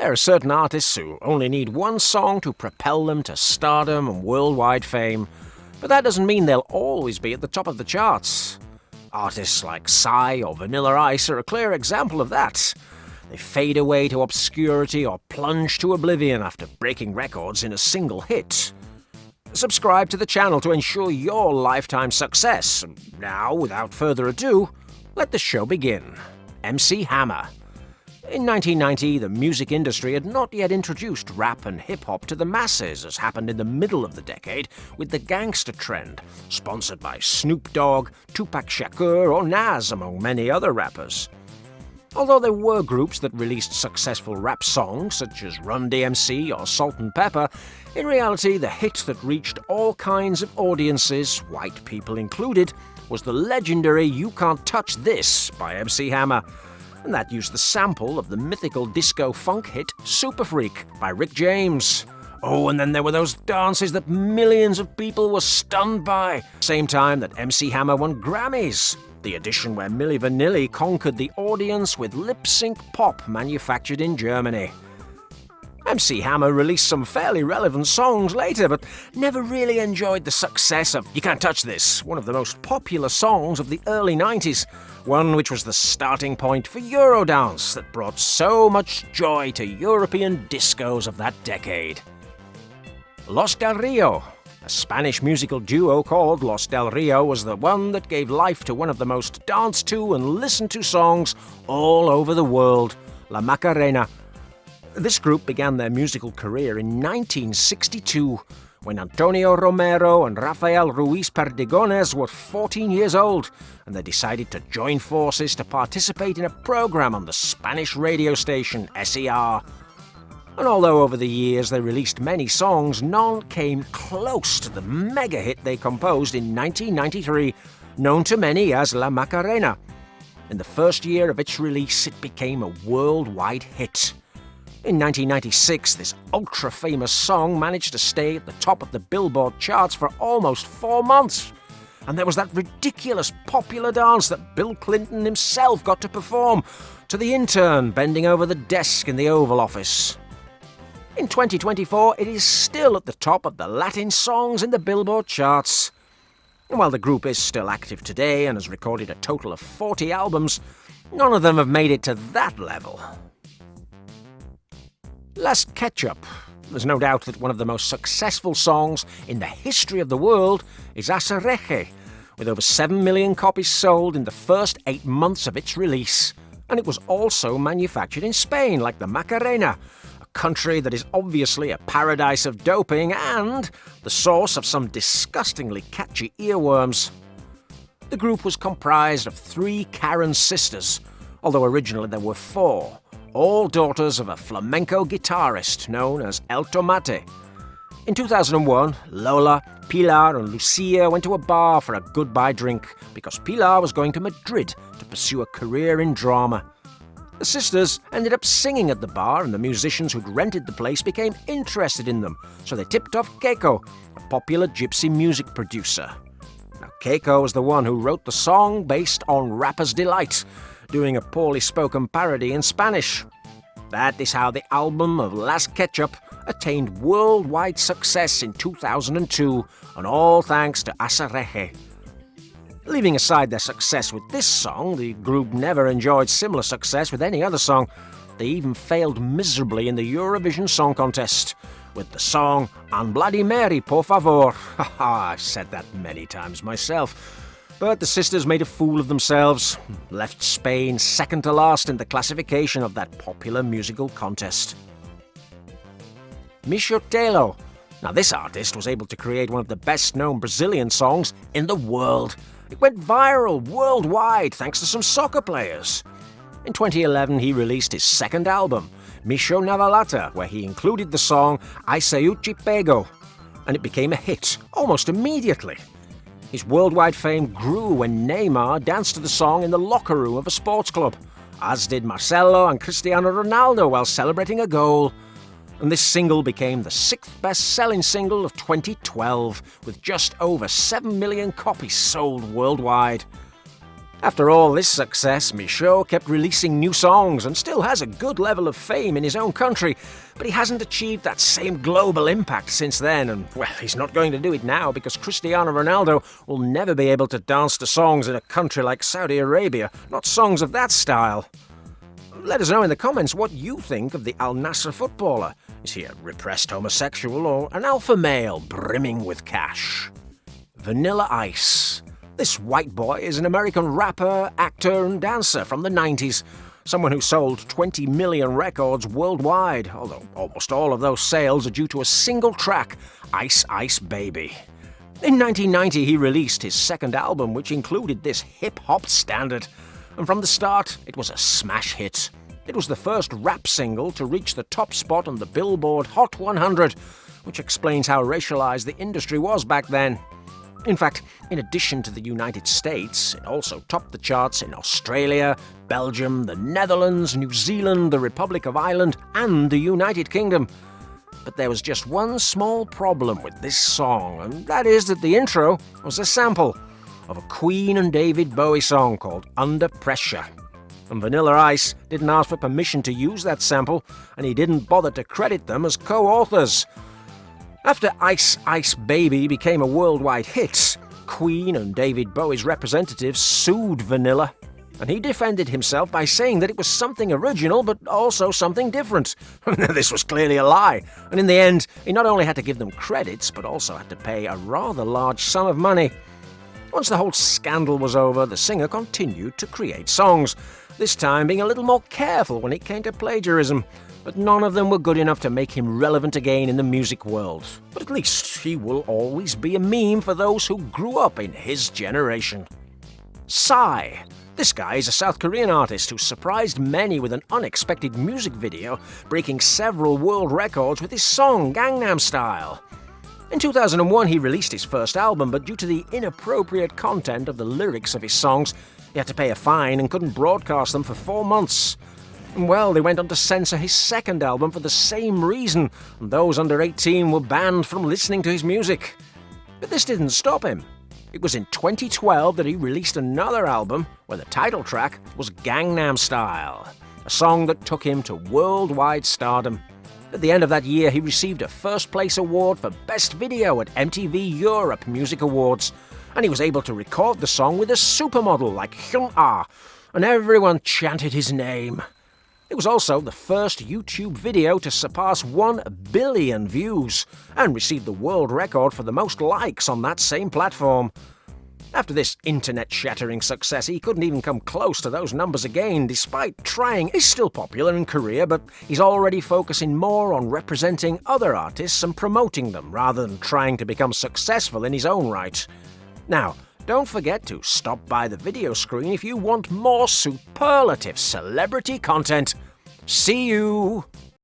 There are certain artists who only need one song to propel them to stardom and worldwide fame, but that doesn't mean they'll always be at the top of the charts. Artists like Psy or Vanilla Ice are a clear example of that. They fade away to obscurity or plunge to oblivion after breaking records in a single hit. Subscribe to the channel to ensure your lifetime success. Now, without further ado, let the show begin. MC Hammer. In 1990, the music industry had not yet introduced rap and hip-hop to the masses, as happened in the middle of the decade with the gangster trend, sponsored by Snoop Dogg, Tupac Shakur or Nas, among many other rappers. Although there were groups that released successful rap songs, such as Run DMC or Salt and Pepper, in reality the hit that reached all kinds of audiences, white people included, was the legendary You Can't Touch This by MC Hammer. And that used the sample of the mythical disco funk hit Super Freak by Rick James. Oh, and then there were those dances that millions of people were stunned by. Same time that MC Hammer won Grammys. The edition where Milli Vanilli conquered the audience with lip-sync pop manufactured in Germany. MC Hammer released some fairly relevant songs later, but never really enjoyed the success of You Can't Touch This, one of the most popular songs of the early 90s, one which was the starting point for Eurodance that brought so much joy to European discos of that decade. Los Del Rio. A Spanish musical duo called Los Del Rio was the one that gave life to one of the most danced to and listened to songs all over the world, La Macarena. This group began their musical career in 1962, when Antonio Romero and Rafael Ruiz Perdigones were 14 years old, and they decided to join forces to participate in a program on the Spanish radio station SER. And although over the years they released many songs, none came close to the mega hit they composed in 1993, known to many as La Macarena. In the first year of its release, it became a worldwide hit. In 1996, this ultra-famous song managed to stay at the top of the Billboard charts for almost 4 months. And there was that ridiculous popular dance that Bill Clinton himself got to perform to the intern bending over the desk in the Oval Office. In 2024, it is still at the top of the Latin songs in the Billboard charts. And while the group is still active today and has recorded a total of 40 albums, none of them have made it to that level. Las Ketchup. There's no doubt that one of the most successful songs in the history of the world is Asareje, with over 7 million copies sold in the first 8 months of its release. And it was also manufactured in Spain, like the Macarena, a country that is obviously a paradise of doping and the source of some disgustingly catchy earworms. The group was comprised of 3 Karen sisters, although originally there were 4. All daughters of a flamenco guitarist known as El Tomate. In 2001, Lola, Pilar and Lucia went to a bar for a goodbye drink because Pilar was going to Madrid to pursue a career in drama. The sisters ended up singing at the bar and the musicians who'd rented the place became interested in them, so they tipped off Keiko, a popular gypsy music producer. Now, Keiko was the one who wrote the song based on Rapper's Delight, doing a poorly spoken parody in Spanish. That is how the album of Las Ketchup attained worldwide success in 2002, and all thanks to Asareje. Leaving aside their success with this song, the group never enjoyed similar success with any other song. They even failed miserably in the Eurovision Song Contest, with the song En Bloody Mary, por favor. Haha, I've said that many times myself. But the sisters made a fool of themselves, left Spain second to last in the classification of that popular musical contest. Micho Telo. Now this artist was able to create one of the best-known Brazilian songs in the world. It went viral worldwide thanks to some soccer players. In 2011, he released his second album, Micho Navalata, where he included the song I Sei Te Pego, and it became a hit almost immediately. His worldwide fame grew when Neymar danced to the song in the locker room of a sports club, as did Marcelo and Cristiano Ronaldo while celebrating a goal. And this single became the 6th best-selling single of 2012, with just over 7 million copies sold worldwide. After all this success, Michaud kept releasing new songs and still has a good level of fame in his own country, but he hasn't achieved that same global impact since then, and, well, he's not going to do it now because Cristiano Ronaldo will never be able to dance to songs in a country like Saudi Arabia, not songs of that style. Let us know in the comments what you think of the Al Nassr footballer. Is he a repressed homosexual or an alpha male brimming with cash? Vanilla Ice. This white boy is an American rapper, actor, and dancer from the 90s. Someone who sold 20 million records worldwide, although almost all of those sales are due to a single track, Ice Ice Baby. In 1990, he released his second album, which included this hip-hop standard. And from the start, it was a smash hit. It was the first rap single to reach the top spot on the Billboard Hot 100, which explains how racialized the industry was back then. In fact, in addition to the United States, it also topped the charts in Australia, Belgium, the Netherlands, New Zealand, the Republic of Ireland, and the United Kingdom. But there was just one small problem with this song, and that is that the intro was a sample of a Queen and David Bowie song called Under Pressure. And Vanilla Ice didn't ask for permission to use that sample, and he didn't bother to credit them as co-authors. After Ice Ice Baby became a worldwide hit, Queen and David Bowie's representatives sued Vanilla, and he defended himself by saying that it was something original but also something different. This was clearly a lie, and in the end, he not only had to give them credits but also had to pay a rather large sum of money. Once the whole scandal was over, the singer continued to create songs, this time being a little more careful when it came to plagiarism. But none of them were good enough to make him relevant again in the music world. But at least he will always be a meme for those who grew up in his generation. Psy. This guy is a South Korean artist who surprised many with an unexpected music video, breaking several world records with his song Gangnam Style. In 2001, he released his first album, but due to the inappropriate content of the lyrics of his songs, he had to pay a fine and couldn't broadcast them for 4 months. Well, they went on to censor his second album for the same reason, and those under 18 were banned from listening to his music. But this didn't stop him. It was in 2012 that he released another album where the title track was Gangnam Style, a song that took him to worldwide stardom. At the end of that year, he received a first-place award for Best Video at MTV Europe Music Awards, and he was able to record the song with a supermodel like Hyun-ah, and everyone chanted his name. It was also the first YouTube video to surpass 1 billion views and received the world record for the most likes on that same platform. After this internet-shattering success, he couldn't even come close to those numbers again, despite trying. He's still popular in Korea, but he's already focusing more on representing other artists and promoting them, rather than trying to become successful in his own right. Now, don't forget to stop by the video screen if you want more superlative celebrity content. See you!